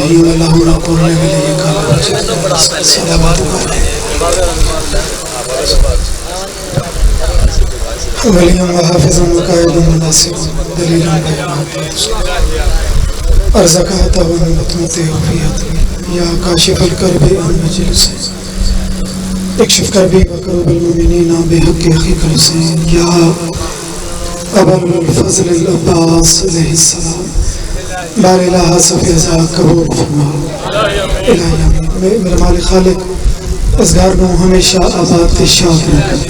नहीं वल्लाहु ला कुर्रे वली काला सलावतु वलियम व हाफिज़न व कायदन व नासिरन दलीलन अर्ज़क़त व मतमते वफ़ियत या काशिफ़ल करबे अन मजलिस इक्शिफ़ करबी व करूबिल मुमिनीना बिहक़्क़ि अख़ीक़ हुसैन या अबुल फ़ज़ल अल अब्बास अलैहिस्सलाम बारिला सफ़ेज़ा कबूल फरमा इलाही मेरे मालिक खालिक इस घर को हमेशा आबाद शाद रखे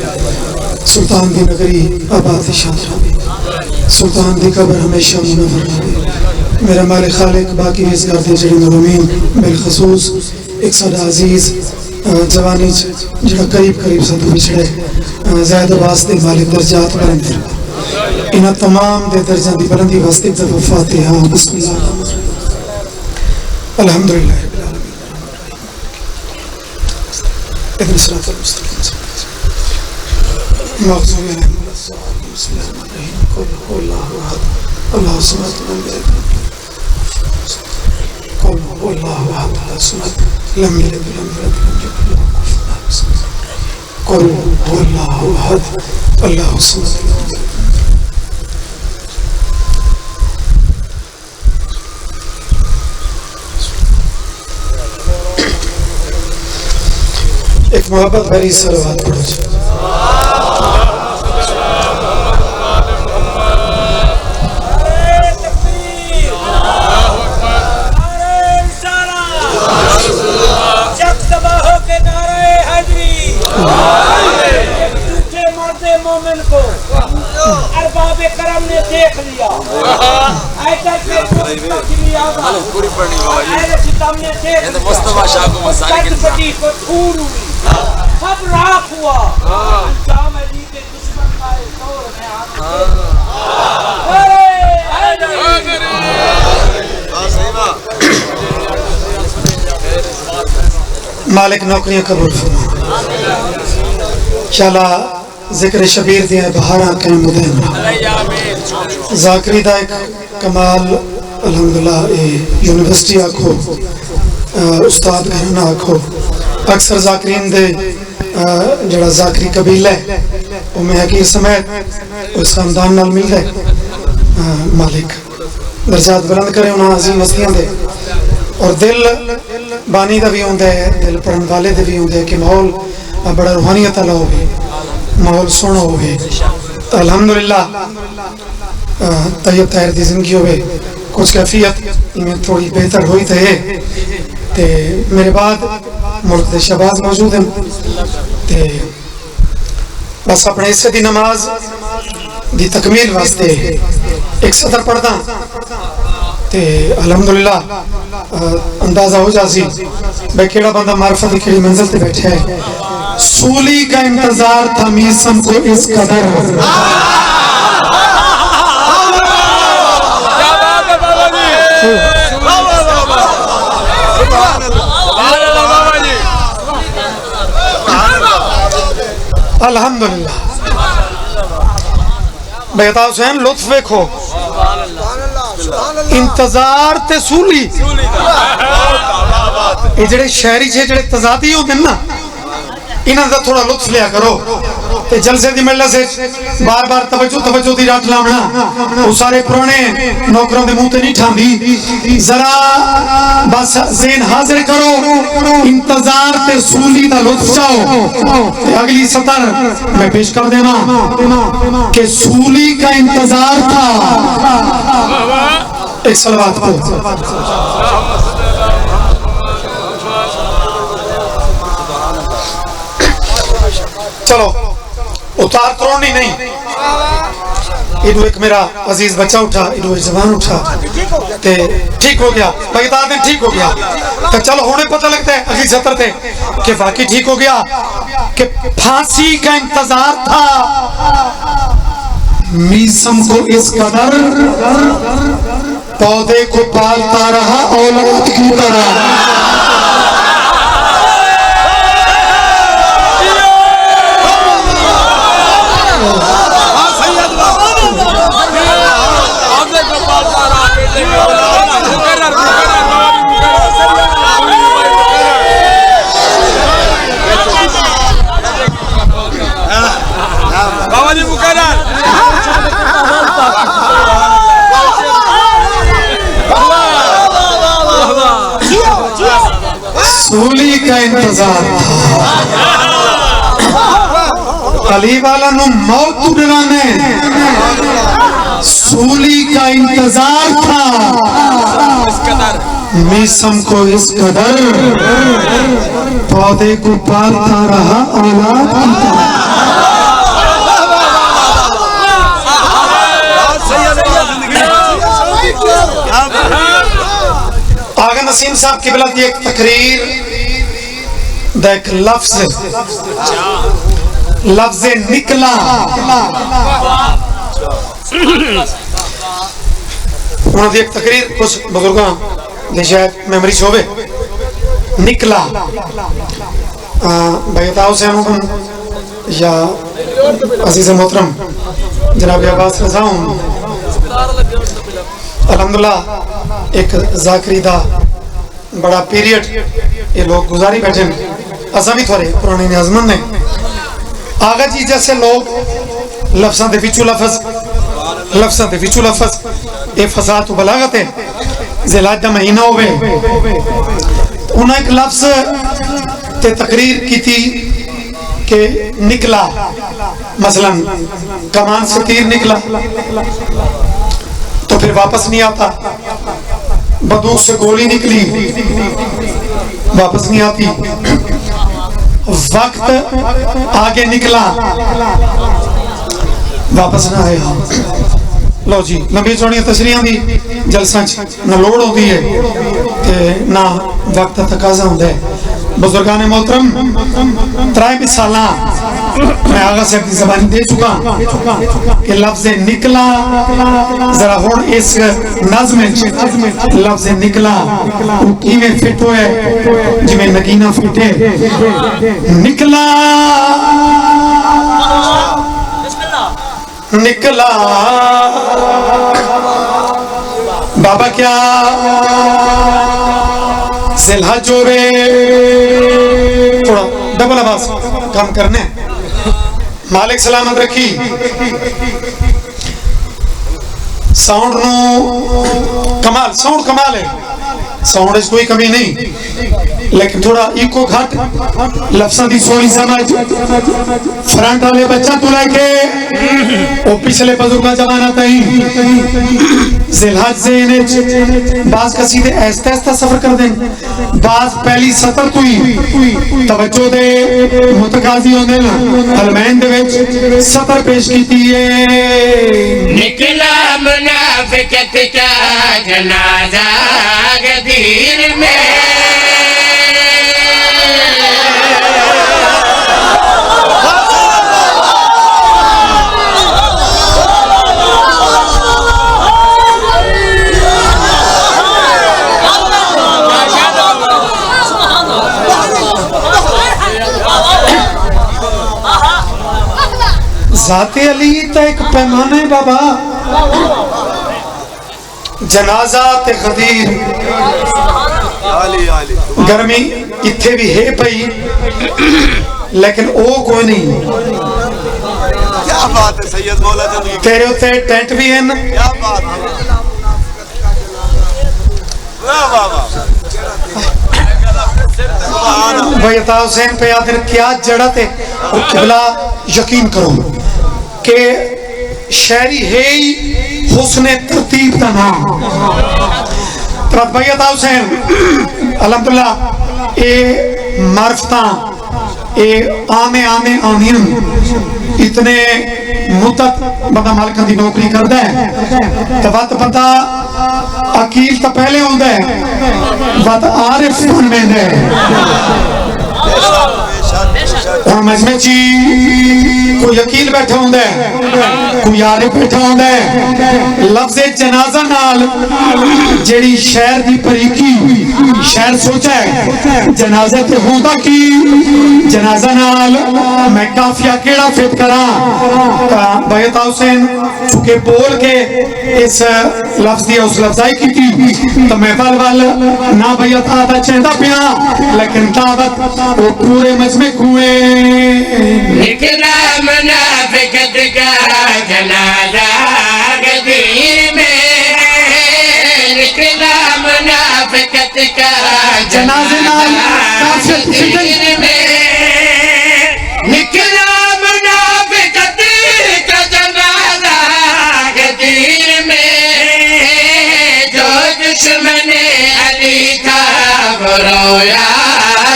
सुल्तान की नगरी आबाद शाद रहे सुल्तान की कब्र हमेशा मुनव्वर रहे मेरा मालिक खालिक बाकी इस घर के जड़े मज़लूमीन बिलखसूस एक साडा अजीज़ जवानी जड़ा करीब करीब साडू पिछड़े ज़ैद वास्ते मालिक दर्जात बुलंद फरमा इन्हां तमाम दे दर्जां दी बुलंदी वास्ते एक दफ़ा फातिहा बिस्मिल्लाह अल्हम्दुलिल्लाह रब्बिल आलमीन इहदिना सिरातल मुस्तक़ीम मग़ज़ूबि अलैहिम वलद्दाल्लीन बिस्मिल्लाहिर रहमानिर रहीम क़ुल हुवल्लाहु अहद अल्लाहु समद लम यलिद क़ुल हुवल्लाहु अहद अल्लाहु समद लम यलिद वलम यूलद वलम यकुल लहू कुफुवन अहद क़ुल हुवल्लाहु अहद अल्लाहु समद लम यलिद एक मोहब्बत भरी सलवात पढ़ो मोमिन को अरबाबे करम ने देख लिया पूरी पढ़नी मुस्तफा शाह को सब राख हुआ अंजाम अली के दुश्मन का दौर में मालिक नौकरियां कबूल फरमा शाला जिक्र शबीर दिया बहारा कैम मुदैन जाकरी दा एक कमाल अल्हम्दुलिल्लाह यूनिवर्सिटी आखो उस्ताद घराना आखो अक्सर जाकरीन दे जड़ा जाकरी कबीला है वो मैं कि समय उस खानदान नाल मिलदा है मालिक दर्जात बुलंद करे उन्हां अजीम हस्तियां दे और दिल बानी दा भी होंदा है दिल पढ़न वाले दे भी होंदा है कि माहौल बड़ा रूहानियत वाला होवे माहौल सोना होवे तो अल्हम्दुलिल्लाह तैयब ताहिर दी जिंदगी होवे कुछ कैफियत इनमें थोड़ी बेहतर हुई तो है ते मेरे बाद मुल्क दे शहबाज मौजूद हैं ते बस अपने हिस्से दी नमाज दी तकमील वास्ते एक सदर पढ़दा ते अल्हम्दुलिल्लाह अंदाजा हो जासी भाई केड़ा बंदा मार्फत की केड़ी मंजिल पे बैठा है सूली का इंतजार था मीसम को इस कदर अल्हम्दुलिल्लाह बेहता हुसैन लुत्फ देखो इंतजार ते सूली ये जड़े शहरी छे जड़े तजादी होंदे ना इन्हां दा थोड़ा लुत्फ लिया करो ते जलसे दी मिलने से बार बार तवज्जो दी रात लावना वो सारे पुराने नौकरों दे मुंह ते नहीं ठांदी जरा बस ज़हन हाजिर करो इंतजार ते सूली दा लुत्फ चाहो ते अगली सतर मैं पेश कर देना कि सूली का इंतजार था एक सलवात पढ़ो चलो उतार तोड़नी नहीं इधर एक मेरा अजीज बच्चा उठा इधर जवान उठा ते ठीक हो गया बता दें ठीक हो गया तो चलो होने पता लगता है अगली सतर थे कि वाकई ठीक हो गया कि फांसी का इंतजार था मीसम को इस कदर पौधे को पालता रहा औलाद की तरह सूली का इंतजार था। अली वाला नु मौत तो डराने, सूली का इंतजार था। मीसम को इस कदर पौधे को पालता रहा औलाद की तरह। आगा नसीम साहब किबला की एक तकरीर देख लफ्ज निकला उन्होंने एक तकरीर कुछ बुजुर्गों ने शायद मेमोरी होवे निकला बेताओ से या अजीज मोहतरम जनाब अब्बास रज़ा अल्हम्दुलिल्लाह एक ज़ाकरी दा बड़ा पीरियड ये लोग गुजारी बैठे असा भी थोड़े पुराने नियाज़मंद ने आगा जी जैसे लोग लफ्ज़ां दे विचू लफ्ज़ ये फसाद तो बलागत है ज़िलहज दा महीना होवे उन्हें एक लफ्ज़ ते तकरीर की थी कि निकला मसलन कमान से तीर निकला तो फिर वापस नहीं आता, बंदूक से गोली निकली वापस नहीं आती, वक्त आगे निकला वापस ना आया। लो जी लंबी चौड़ियां तशरीहां दी जलसा ना लोड़ होती है ते ना वक्त तकाजा होता है। बुजुर्गान मोहतरम त्राई मिसाला मैं आगा से अपनी ज़बानी दे चुका कि लफ्ज़ निकला जरा हुण इस नज़्म लफ्ज़ निकला किवें फिट होए जिवें नगीना फिटे निकला निकला बाबा क्या ज़िलहज होवे थोड़ा डबल आवाज कम करने मालिक सलामत रखी साउंड नो साउंड कमाल है साउंड इस कोई कमी नहीं लेकिन थोड़ा इको घट लफ्ज़ां दी सोई समझ फ्रंट वाले बच्चा तो लेके वो पिछले बुजुर्गा जमाना तई ज़िलहज से बाज कसीदे ऐसा ऐसा सफर कर दें बाज पहली सतर तो ही तवज्जो दे मुतकाजी होंदे ना अलमैन दे विच सतर पेश कीती है निकला मुनाफिकत का जनाजा गदीर में ज़ाते अली तो एक पैमाना है बाबा जनाजा ते गदीर गर्मी इत्थे भी है पई लेकिन ओ कोई नहीं क्या बात है सैयद मौला जमी तेरे उत्ते टेंट भी हैं क्या बात है वाह वाह वाह भाई अता हुसैन पे आदर क्या जड़त है किबला यकीन करो कि शहरी है ही हुस्ने तरतीब का नाम भाई अता हुसैन अल्हम्दुलिल्लाह ये मार्फता ये आने आने आनियन इतने मुद्दत बंदा मालिकां दी नौकरी करता है तो वत पता अकील तो पहले होता है वत आरिफ बनने दे मजमे ची कोई अकील बैठा होंदा है कोई आरिफ बैठा होंदा है लफ्ज़ जनाजा नाल जेड़ी शहर दी परीकी शहर सोचा है जनाजा ते होंदा की जनाजा नाल मैं काफिया केड़ा फिट करा बैत हुसैन चुके बोल के इस लफ्ज़ दी उस लफ्ज़ाई की थी तो मैं वाल ना बैत आदा चंदा पिया लेकिन दावत वो पूरे मजमे कुए निकला मुनाफिकत का जनाजा गदीर में निकला मुनाफिकत मुनाफिकत का जनाजे नाल गदीर में निकला मुनाफिकत का जनाजा गदीर में जो दुश्मन अली था वो रोया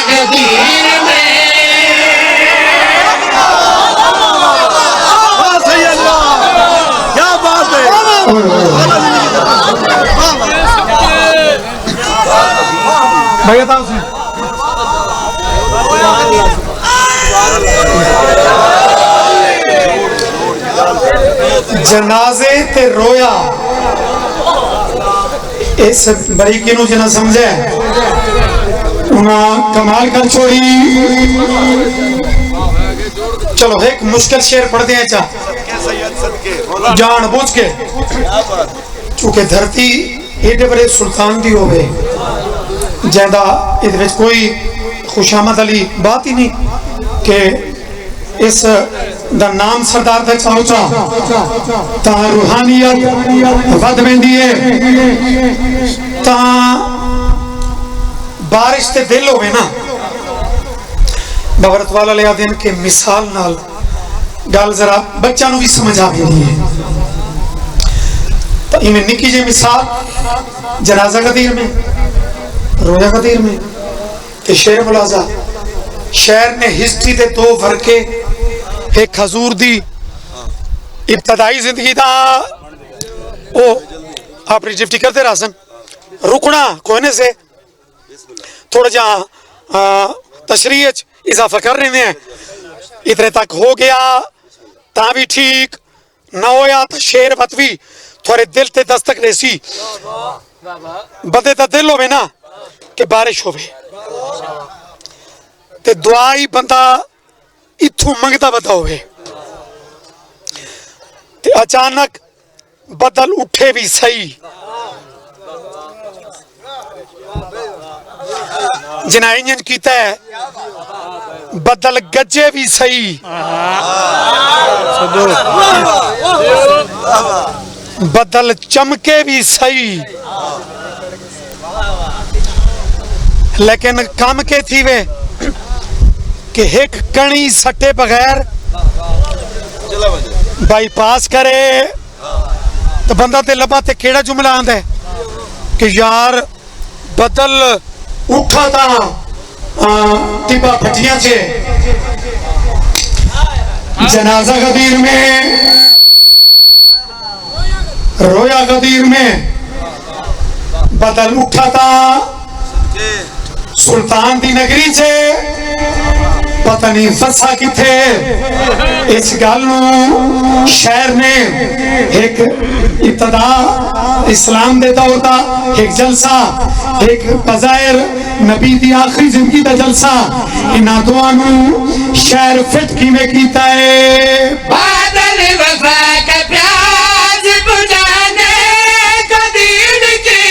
गदीर में क्या बात है भैया था उसने जनाजे ते रोया इस बरीकी नूं जना समझे उन्हें कमाल कर छोड़ी। चलो एक मुश्किल शेर पढ़ते हैं चा जान बुझ के चूंकि धरती एडे बड़े सुल्तान दी होवे ज्यादा इहदे विच कोई खुशामद अली बात ही नहीं कि इस दा नाम सरदार दा चाहो चा ता रूहानियत वध वेंदी है ता बारिश ते दिल होवे ना बवरत वाला ले आदे के मिसाल नाल गल जरा बच्चा नूं भी समझ आ वेंदी है। तो इवें निक्की जी मिसाल जनाजा गदीर में रोया गदीर में ते शेर मुलाजा शेर ने हिस्ट्री दे दो वर्के एक हजूर दी इब्तदाई जिंदगी दा ओ आप रिजिफ्टी करते रासन रुकना कोने से थोड़ा जा तशरीह इजाफा कर रहे हैं इतने तक हो गया ता भी ठीक ना होया तो शेर बतवी थोड़े दिल ते दस्तक रेसी बंदे दा दिल होवे ना कि बारिश होवे ते दुआ ही बंदा इथों मंगता बता होवे ते अचानक बदल उठे भी सही जिन्हें इंजन कीता है बदल गजे भी सही बदल चमके भी सही लेकिन काम के थी वे कि एक कणी सटे बगैर बाईपास करे तो बंदा ते लबा ते केड़ा जुमला आंदा है कि यार बदल उठा था टिपा फटिया से जनाजा गदीर में रोया गदीर में बदल उठा था सुल्तान दी नगरी से पता नहीं फसा किथे इस गल नूं शहर ने एक इब्तदा इस्लाम दे दौर दा एक जलसा एक बज़ाहिर नबी दी आखिरी जिंदगी दा जलसा इन्हां दोआं नूं शहर फिट किवें कीता है बादल वफा का प्यास बुझाने को दीन की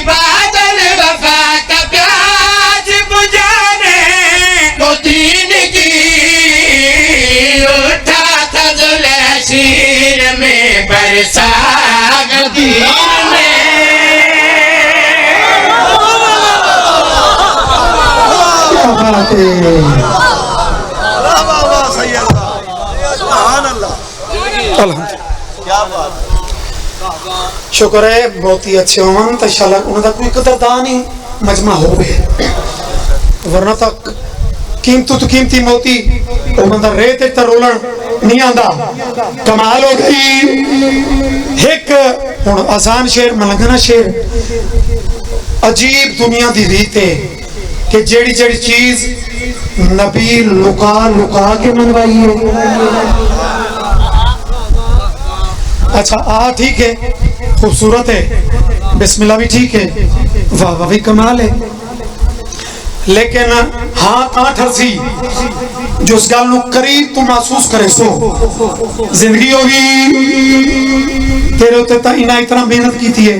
बादल वफा का प्यास बुझाने को दीन की उठा था जुलशीर में बरसा गदीर में क्या बात है क्या बात शुक्र है बहुत ही अच्छे होवन तो इंशाल्लाह उनका कोई कदरदान ही मजमा हो गए वरना तक कीमती तो कीमती मोती वो बंदा रेत रोलन नहीं आंदा कमाल हो गई एक हुण आसान शेर मलंगना शेर अजीब दुनिया दी रीत है कि जेड़ी जेड़ी चीज नबी लुका लुका के मनवाई है अच्छा आ ठीक है खूबसूरत है बिस्मिल्लाह भी ठीक है वाह वाह भी कमाल है लेकिन हाँ कहाँ ठरसी जो उस गल करीब तू महसूस करे सो जिंदगी होगी तेरे उत्ते तो इन्हें इतना मेहनत की थी है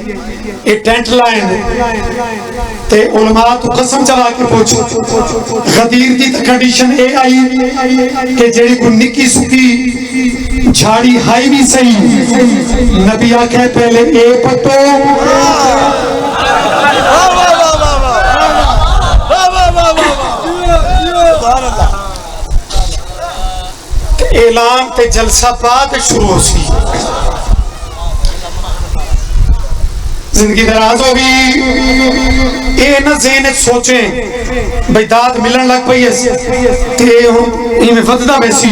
ये टेंट लाइन ते उलमा तू कसम चला के पूछ गदीर दी कंडीशन ए आई कि जेड़ी को निक्की सुकी झाड़ी हाई भी सही नबी आखे पहले ए पट्टो ऐलान ते जलसा बाद शुरू हो सी। जिंदगी दराज होगी, ये ना ज़हन सोचे भाई दात मिलन लग पई है वधदा वैसी।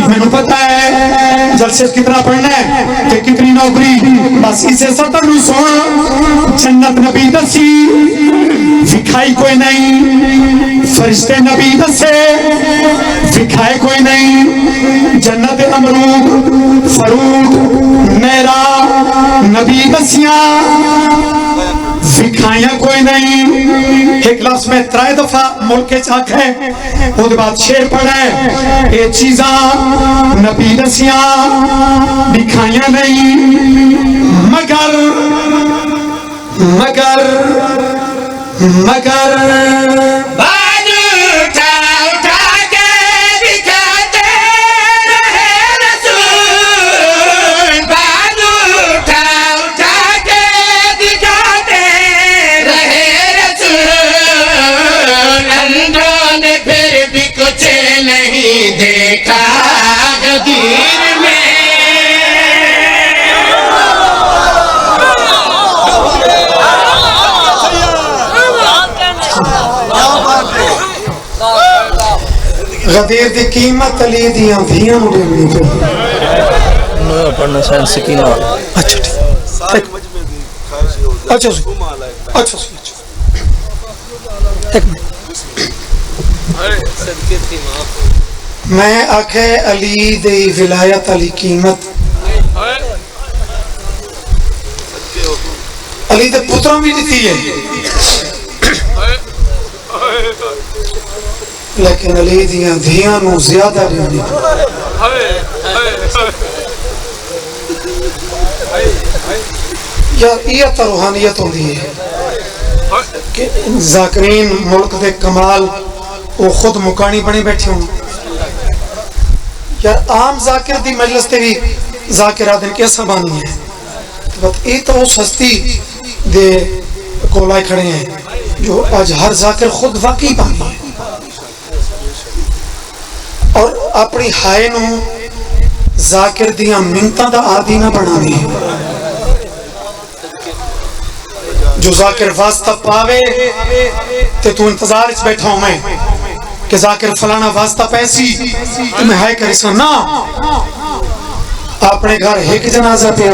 मैनू पता है जलसे कितना पढ़ना है ते कितनी नौकरी, बस इसे सतर नू सुन। जन्नत नबी दसी विखाई कोई नहीं, फरिश्ते नबी दसे विखाए कोई नहीं। जन्नत अमरूद फरूद मेरा नबी दसिया विखाया कोई नहीं। एक लफ्ज में 3 दफा मुल्क चाक है, उसके बाद शेर पढ़ा है ये चीजा नबी दसिया विखाया नहीं। मगर मगर मगर बाजू उठा उठा के दिखाते रहे रसूल, बाजू उठा उठा के दिखाते रहे रसूल। अंधों ने फिर भी कुछ नहीं देखा गदीर में। गदीर दी कीमत अली दियां धियां नूं देनी पे नया पढ़ना साइंस सकीना। अच्छा ठीक, अच्छा अच्छा एक मिनट। मैं आखे अली दी विलायत अली कीमत अली दे पुत्रों भी दी है, लेकिन अली दियां धियां नूं ज्यादा देनी। यार ये तो रूहानियत होती है कि जाकिरीन मुल्क दे कमाल वो खुद मुकानी बने बैठे हों। यार आम जाकिर दी मजलिस ते भी जाकिरा दिन कैसा बानी है, बस ये तो उस हस्ती दे कोलाए खड़े हैं जो आज हर जाकिर खुद वाकई बानी है और अपनी हाय नू जाकिर दियां मिन्नतां दा आदी ना बनावे। जो जाकिर वास्ता पावे ते तू इंतजार च बैठा हूं मैं कि जाकिर फलाना वास्ता पैसी तो मैं हाय करी ना। अपने घर एक जनाजा पे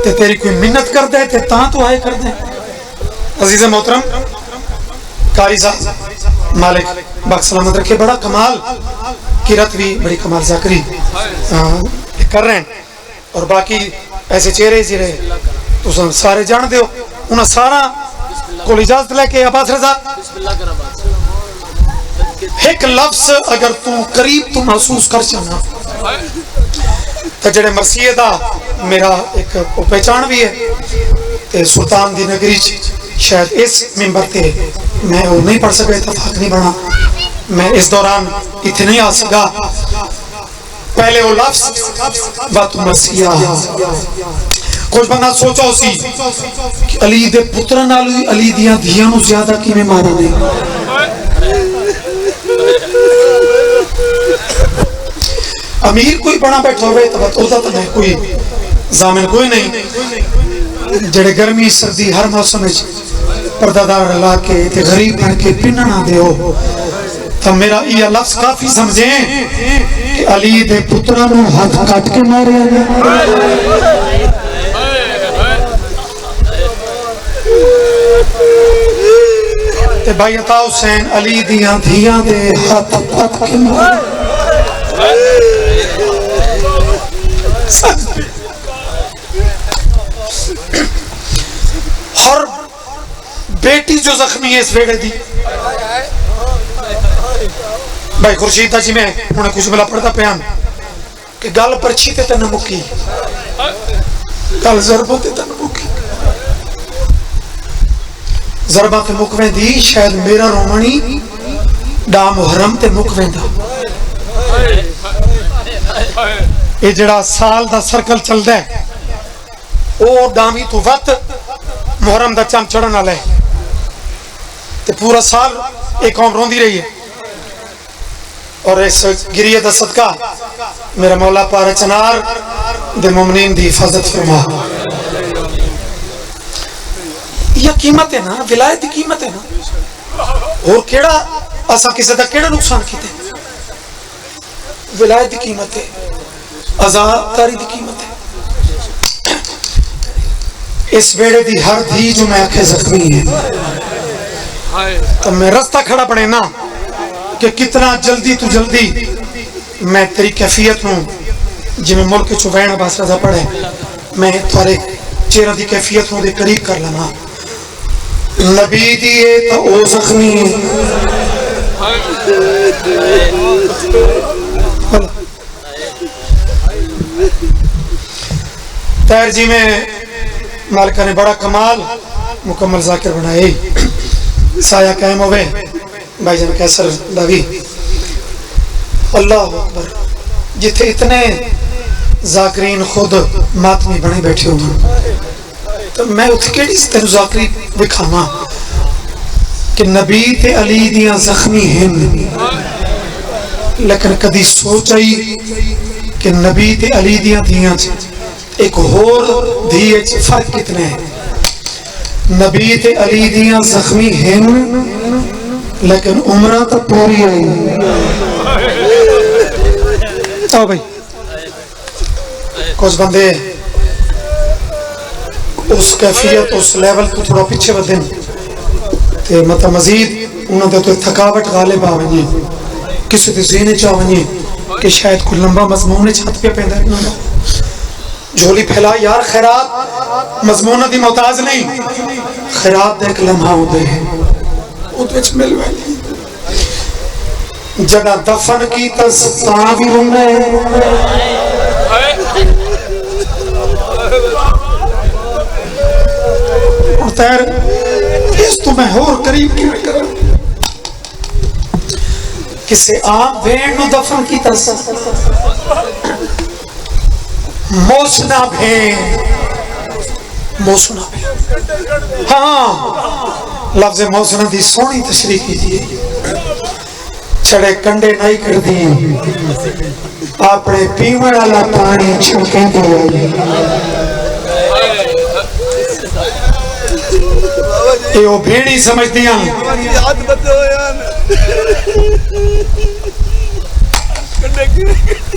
ते तेरी कोई मिन्नत कर दे ते ता तो हाय कर दे। अजीज मोहतरम कारी साहब मालिक बाग सलामत रखे, बड़ा कमाल किरत भी बड़ी कमाल जाकरी कर रहे हैं और बाकी ऐसे चेहरे जिरे तुम सारे जान दो। उन्हें सारा को इजाजत लेके अब्बास रजा एक लफ्ज अगर तू करीब तू महसूस कर चाहना तो जेड़े मसीह दा मेरा एक पहचान भी है ते सुल्तान दी नगरी शायद इस मिंबर ते मैं वो नहीं पढ़ सका, इत्तेफाक नहीं बना, मैं इस दौरान इतने नहीं आ सका। पहले वो लफ्ज बात मसीहा कुछ बंदा सोचा उसी कि अली दे पुत्र नाल अली दियां धियां नूं ज्यादा किवें मारा ने। अमीर कोई बना बैठा होवे तो ओदा तो नहीं कोई जामिन कोई नहीं। जेड़े गर्मी सर्दी हर मौसम में पर्दादार ला के ते गरीब बन के पिन्ना दे तो मेरा ये लफ्ज काफी समझे कि अली दे पुत्रा नूं हाथ काट के मारे ते भाई अता हुसैन अली दियां धियां दे हाथ काट के मारे। और बेटी जो जख्मी है इस वेड़े दी भाई खुर्शीद जी मैं उन्हें कुछ मिला पढ़ता पिया कि गल परछी ते तन मुकी गल जरबों ते तन मुकी जरबा ते मुक वेंदी शायद मेरा रोमनी डा मुहर्रम ते मुक वेंदा। ये जड़ा साल दा सर्कल चलदा है वो डावी तो वत मुहर्रम दा चंद चढ़न वाला है ते पूरा साल एक कौम रोंदी रही है। और इस गिरिये दा सदका मेरा मौला पारा चनार दे मुमनीन दी हिफाजत फरमा। यह कीमत है ना, विलायत की कीमत है ना। और केड़ा असा किसी का केड़ा नुकसान किया? विलायत की कीमत है, आजादकारी की कीमत है। इस बेड़े दी हर धी जो मैं आखे जख्मी है तो मैं रास्ता खड़ा पड़े ना कि कितना जल्दी तू जल्दी मैं तेरी कैफियत नूं जिमें मुल्क चो वैन बस रजा पड़े मैं थारे चेहरा दी कैफियत नूं दे करीब कर लवां। नबी दी ए तो ओ जख्मी तैर जी में मालिका ने बड़ा कमाल मुकम्मल जाकिर बनाए। साया कायम होवे भाईजान कैसर दावी अल्लाह अकबर जिथे इतने जाकरीन खुद मातमी बने बैठे हो तो मैं उथे केड़ी तेन जाकरी दिखावा कि नबी ते अली दियां जख्मी हैं लेकिन कदी सोचा ही कि नबी ते अली दियां दियां एक होर धी फर्क कितने है। नबी ते अली दियां जख्मी हैं लेकिन उम्र तो पूरी आई। आओ भाई कुछ बंदे उस कैफियत उस लेवल को थोड़ा पीछे बदे ते मतलब मजीद उन्होंने तो थकावट गालिब आ वही किसी के ज़हन च आ वही कि शायद कोई लंबा मजमून छत पे पैदा झोली फैला यार खैरात मजमून दी मोहताज नहीं खैरात एक लम्हा होते हैं मिल जड़ा दफन की ता भी रोना तैर इस तो मैं होर करीब किवें करा किसे आम भेड़ नु दफन की मोसना भेड़ मोसना भेड़ हाँ लफ्ज़ मौसना दी सोहनी तशरीह कीजिए। छड़े कंडे नहीं कर दी अपने पीवन वाला पानी छुके ये भेड़ी समझती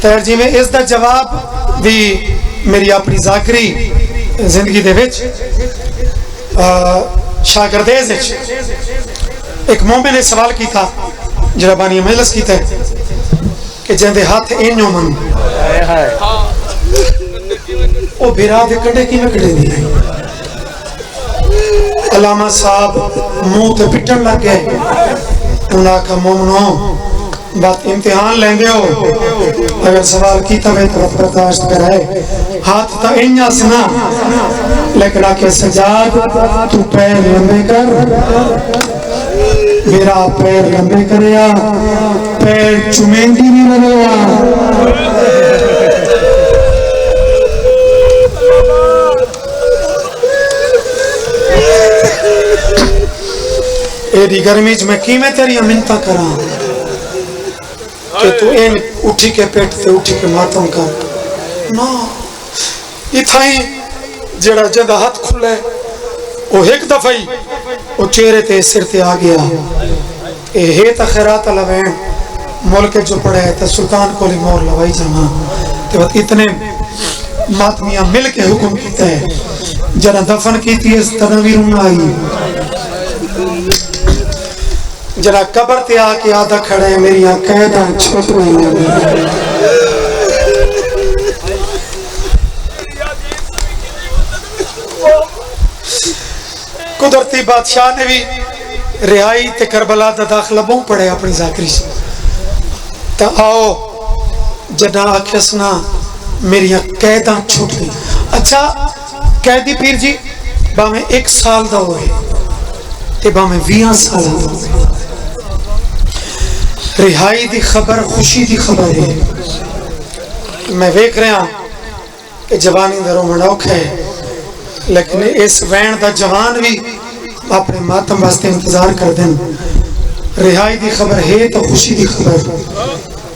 तैर जी में इसका जवाब भी मेरी अपनी जाकरी जिंदगी दे विच शागिर्देज एक मोमिन ने सवाल किया जरा बानी मजलिस कीता कि जिंदे हाथ इंजो मन ओ बिरा दे कंडे किवें कड़े दी अलामा साहब मुंह ते पिटन लग गए। उन्हें आखा मोमनो बात इम्तिहान लेंदे हो अगर सवाल किया तो बर्दाश्त कराए हाथ तो इंजा सुना लेकिन आके सजाद तू पैर लंबे कर मेरा पैर लंबे करया पैर चुमेंदी नहीं लगेगा। एडी गर्मी च मैं किवें तेरी मिन्नतां करा कि तू इन उठी के पेट से उठी के मातम कर ना इथाई जेड़ा जदा हाथ खुले वो एक दफा ही वो चेहरे ते सिर ते आ गया ये तो खैरात लवैन मुल्क जो पड़े तो सुल्तान को मोर लवाई जावा तो इतने मातमिया मिल के हुक्म किया है जरा दफन की तनवीर आई जरा कबर ते आके आधा खड़े है मेरी कैदा छुप रही कुदरती बादशाह ने भी रिहाई ते करबला दा दाखला बहु पड़े अपनी जाकरी से तो आओ जदा आखिसना मेरी कैदा छुट गई। अच्छा कैदी पीर जी भावें 1 साल का होए ते भावें 20 साल का होए रिहाई दी खबर खुशी दी खबर है। मैं वेख रहा कि जवानी दा रोमन औखा है लेकिन इस वैन का जवान भी अपने मातम वास्ते इंतजार कर दें। रिहाई की खबर है तो खुशी की खबर,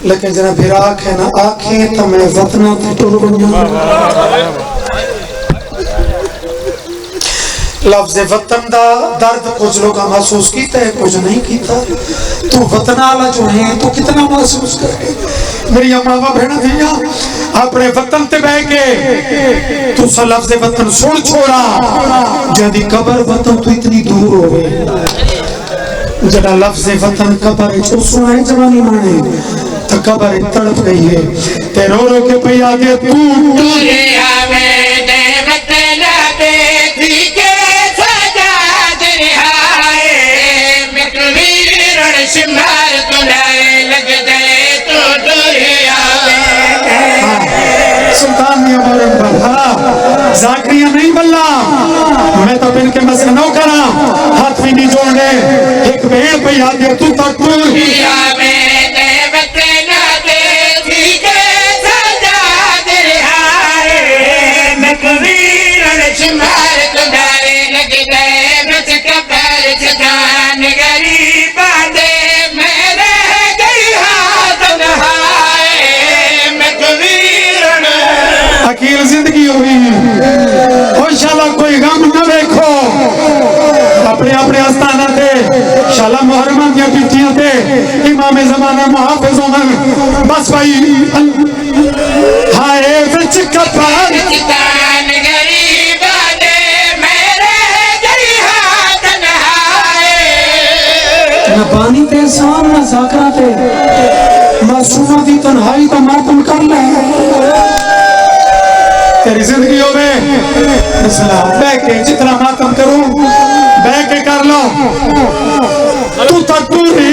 लेकिन जना फिराक है ना आखे तो मैं वतना ते टुर गया। लफ्ज़ वतन का दर्द कुछ लोग महसूस किया है, कुछ नहीं किया। तू वतन वाला जो है तू कितना महसूस करे। मेरी मावा बहना दिया अपने वतन ते बह के तू सा लफ्ज़ वतन सुन छोड़ा, जदी कबर वतन तू इतनी दूर हो गई। जड़ा लफ्ज़ वतन कबर जो सुनाए जवानी माने तो कबर तड़प गई है ते रो रो के पई आगे तू दुनिया में दे वतन दे थी के सजा दरियाए में कबीर शिमार तुलाए लग दे तो दुनिया में। सुल्तान ने अमर बहा जाकरिया नहीं बल्ला, मैं तो बिन के मसले नौ करा हाथ भी नहीं जोड़े एक भेड़ पे आगे तू तक दुनिया में दे वतन दे थी के सजा दरियाए में कबीर शिमार तुलाए लग दे बच कबर जदान गरीब दे मेरे गई हाथ नहाए में कबीर अकील जिंदगी हुई और शाला कोई गम न देखो अपने अपने आस्थाना थे शाला मुहर्रम की ड्यूटियां थे इमाम जमाना मुहाफिज उमर बस भाई हाय विच कपार जदान गरीब दे मेरे गई हाथ नहाए। न पानी ते शाम न जाकरा ते मासूमा दी तन्हाई तो मातम कर ले तेरी जिंदगी होवे मसला बह के जितना मातम करूं बह के कर लो तू तो पूरी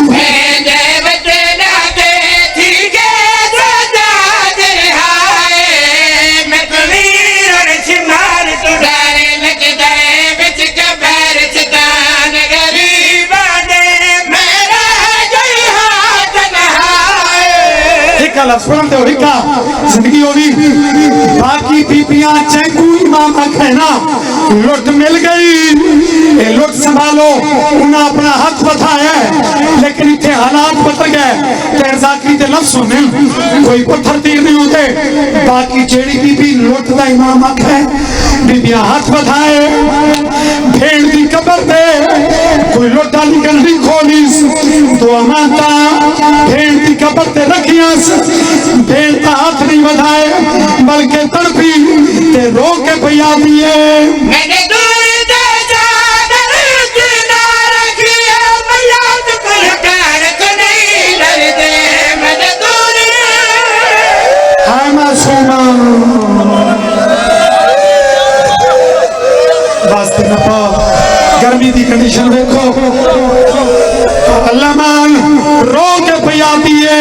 मैं दे वतन दे थी के सजा दरियाए मैं कबीर शिमार तुलाए लग दे बिच कबर जदान गरीब दे मेरा गई हाथ नहाए। एक लफ्ज़ बोलते हो हिका जिंदगी होगी बाकी बीबियां चैकू इमाम कहना लुट मिल गई ये लुट संभालो उन्हें अपना हाथ बताया लेकिन इतने हालात बदल गए तेरे जाकरी ते लफ्ज़ सुने कोई पत्थर तीर नहीं होते बाकी जेड़ी बीबी लुट दा इमाम है बीबियां हाथ बताए भेड़ दी कबर पे कोई लुट डाली गंदी खोली तो अमाता भेड़ दी कबर ते रखियां भेड़ का हाथ नहीं बढ़ाए बल्कि तड़पी ते रो के पिया दिए मैंने दूर दे चादर किनारा किया मैं याद कर कर तो नहीं डरते मैंने दूर हाय मासूमा वास्ते न पा गर्मी की कंडीशन देखो अल्लाह मान रो के पिया दिए